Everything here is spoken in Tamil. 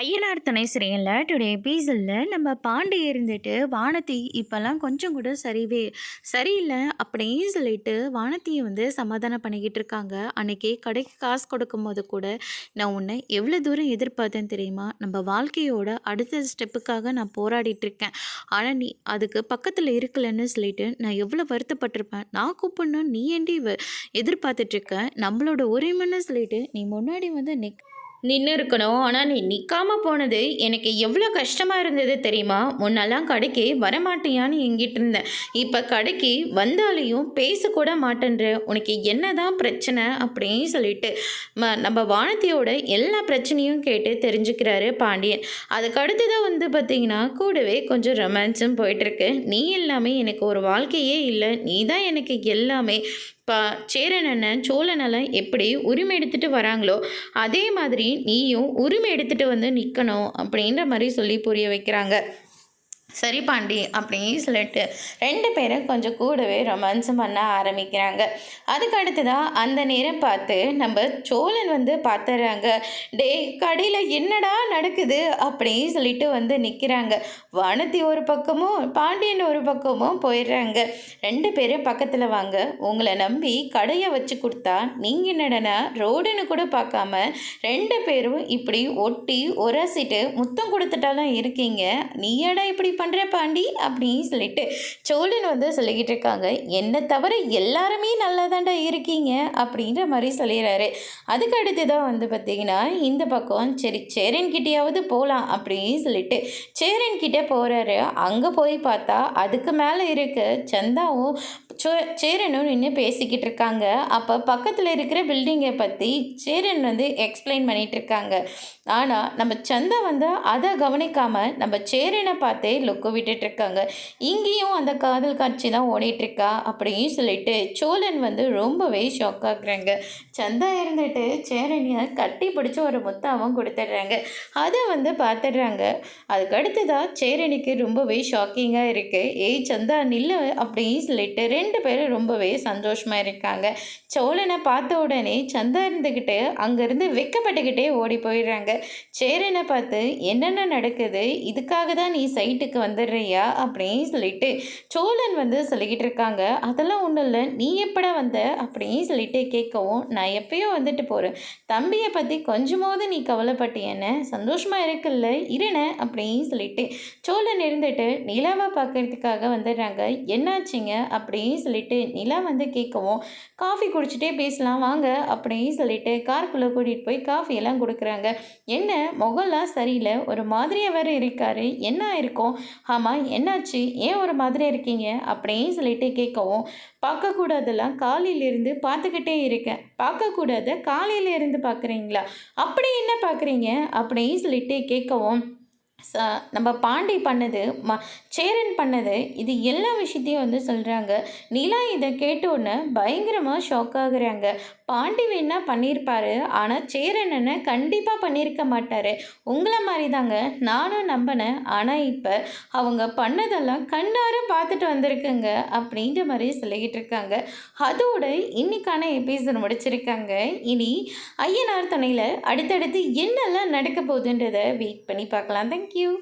ஐயனார் துணை சிறையில் டுடே எபிசோடில் நம்ம பாண்டி இருந்துட்டு வானதி இப்போல்லாம் கொஞ்சம் கூட சரியில்லை அப்படின்னு சொல்லிட்டு வானதியை சமாதானம் பண்ணிக்கிட்டு இருக்காங்க. அன்னைக்கு கடைக்கு காசு கொடுக்கும் போது கூட நான் உன்னை எவ்வளோ தூரம் எதிர்பார்த்தேன் தெரியுமா, நம்ம வாழ்க்கையோட அடுத்த ஸ்டெப்புக்காக நான் போராடிட்டு இருக்கேன், ஆனால் நீ அதுக்கு பக்கத்தில் இருக்கலன்னு சொல்லிட்டு நான் எவ்வளோ வருத்தப்பட்டிருப்பேன், நான் கூப்பிடணும் நீ ஏண்டி எதிர்பார்த்துட்ருக்க, நம்மளோட உரிமைன்னு சொல்லிட்டு நீ முன்னாடி நின்று இருக்கணும். ஆனால் நீ நிற்காம போனது எனக்கு எவ்வளோ கஷ்டமாக இருந்தது தெரியுமா. முன்னெல்லாம் கடைக்கு வரமாட்டியான்னு எங்கிட்ட இருந்தேன், இப்போ கடைக்கு வந்தாலையும் பேசக்கூட மாட்டேன்ற, உனக்கு என்ன தான் பிரச்சனை அப்படின்னு சொல்லிட்டு நம்ம வானதியோட எல்லா பிரச்சனையும் கேட்டு தெரிஞ்சுக்கிறாரு பாண்டியன். அதுக்கு அடுத்ததான் பார்த்திங்கன்னா கூடவே கொஞ்சம் ரொமான்ஸும் போயிட்டுருக்கு. நீ எல்லாமே எனக்கு ஒரு வாழ்க்கையே இல்லை, நீ தான் எனக்கு எல்லாமே. சேரன் அண்ணன் சோழனெல்லாம் எப்படி உரிமை எடுத்துகிட்டு வராங்களோ அதே மாதிரி நீயும் உரிமை எடுத்துகிட்டு நிற்கணும் அப்படின்ற மாதிரி சொல்லி புரிய வைக்கிறாங்க. சரி பாண்டி அப்படின்னு சொல்லிட்டு ரெண்டு பேரும் கொஞ்சம் கூடவே ரொமான்ஸும் பண்ண ஆரம்பிக்கிறாங்க. அதுக்கு அடுத்ததான் அந்த நேரம் பார்த்து நம்ம சோழன் பார்த்துறாங்க. டே கடையில் என்னடா நடக்குது அப்படின்னு சொல்லிட்டு நிற்கிறாங்க. வானதி ஒரு பக்கமும் பாண்டியன் ஒரு பக்கமும் போயிடுறாங்க. ரெண்டு பேரும் பக்கத்தில் வாங்க, உங்களை நம்பி கடையை வச்சு கொடுத்தா நீங்கள் என்னடனா ரோடுன்னு கூட பார்க்காம ரெண்டு பேரும் இப்படி ஒட்டி உரசிட்டு முத்தம் கொடுத்துட்டாலும் இருக்கீங்க, நீயடா இப்படி பண்ணுற பாண்டி அப்படின்னு சொல்லிட்டு சோழன் சொல்லிக்கிட்டு இருக்காங்க. என்னை தவிர எல்லாருமே நல்லா தாண்டா இருக்கீங்க அப்படின்ற மாதிரி சொல்லிடுறாரு. அதுக்கு அடுத்து தான் பார்த்தீங்கன்னா இந்த பக்கம் சரி சேரன்கிட்டையாவது போகலாம் அப்படின்னு சொல்லிட்டு சேரன்கிட்ட போகிறாரு. அங்கே போய் பார்த்தா அதுக்கு மேலே இருக்க சந்தாவும் சேரனும் நின்று பேசிக்கிட்டு இருக்காங்க. அப்போ பக்கத்தில் இருக்கிற பில்டிங்கை பற்றி சேரன் எக்ஸ்பிளைன் பண்ணிகிட்டு இருக்காங்க. ஆனால் நம்ம சந்தா அதை கவனிக்காமல் நம்ம சேரனை பார்த்தே லுக்கு விட்டுட்டு இருக்காங்க. இங்கேயும் அந்த காதல் காட்சி தான் ஓடிட்டுருக்கா அப்படின்னு சொல்லிட்டு சோழன் ரொம்பவே ஷாக் ஆகுறாங்க. சந்தா இருந்துட்டு சேரனியை கட்டி பிடிச்சி ஒரு முத்தாவும் கொடுத்துட்றாங்க. அதை பார்த்துடுறாங்க. அதுக்கு அடுத்ததாக சேரனுக்கு ரொம்பவே ஷாக்கிங்காக இருக்குது. ஏய் சந்தா நில்லு அப்படின்னு சொல்லிட்டு ரெண்டு பேரும் ரொம்பவே சந்தோஷமாக இருக்காங்க. சோழனை பார்த்த உடனே சந்தா இருந்துக்கிட்டு அங்கேருந்து வெக்கப்பட்டுக்கிட்டே ஓடி போயிடுறாங்க. சேரனை பார்த்து என்னென்ன நடக்குது, இதுக்காக தான் நீ சைட்டுக்கு வந்துடுறியா அப்படின்னு சொல்லிட்டு சோழன் சொல்லிக்கிட்டு இருக்காங்க. அதெல்லாம் ஒன்றும் இல்லை, நீ எப்படா வந்த அப்படின்னு சொல்லிட்டு கேட்கவும், நான் எப்பயோ போகிறேன், தம்பியை பற்றி கொஞ்சமாவது நீ கவலைப்பட்டியன்னு சந்தோஷமாக இருக்குல்ல இருன அப்படின்னு சொல்லிட்டு சோழன் இருந்துட்டு நிலாவை பார்க்கறதுக்காக வந்துடுறாங்க. என்னாச்சுங்க அப்படின்னு சொல்லிட்டு நிலா கேட்கவும், காஃபி குடிச்சிட்டே பேசலாம் வாங்க அப்படின்னு சொல்லிட்டு காருக்குள்ளே கூட்டிகிட்டு போய் காஃபியெல்லாம் கொடுக்குறாங்க. என்ன முகம்லாம் சரியில்லை, ஒரு மாதிரியாக வேறு இருக்காரு, என்ன இருக்கும், ஆமாம் என்னாச்சு, ஏன் ஒரு மாதிரி இருக்கீங்க அப்படின்னு சொல்லிட்டு கேட்கவும், பார்க்கக்கூடாதெல்லாம் காலையிலேருந்து பார்த்துக்கிட்டே இருக்கேன், பார்க்கக்கூடாத காலையிலேருந்து பார்க்குறீங்களா, அப்படி என்ன பார்க்குறீங்க அப்படின்னு சொல்லிட்டு கேட்கவும், நம்ம பாண்டி பண்ணது சேரன் பண்ணது இது எல்லா விஷயத்தையும் சொல்கிறாங்க. நிலா இதை கேட்டோன்னு பயங்கரமாக ஷாக் ஆகுறாங்க. பாண்டி வேணா பண்ணியிருப்பாரு, ஆனால் சேரன் என்ன கண்டிப்பாக பண்ணியிருக்க மாட்டார், உங்களை மாதிரி தாங்க நானும் நம்பினேன், ஆனால் இப்போ அவங்க பண்ணதெல்லாம் கண்ணார பார்த்துட்டு வந்திருக்குங்க அப்படின்ற மாதிரி சொல்லிக்கிட்டு இருக்காங்க. அதோட இன்னைக்கான எபிசோட் முடிச்சிருக்காங்க. இனி ஐயனார் துணையில் அடுத்தடுத்து என்னெல்லாம் நடக்க போகுதுன்றதை வெயிட் பண்ணி பார்க்கலாம். தேங்க்யூ.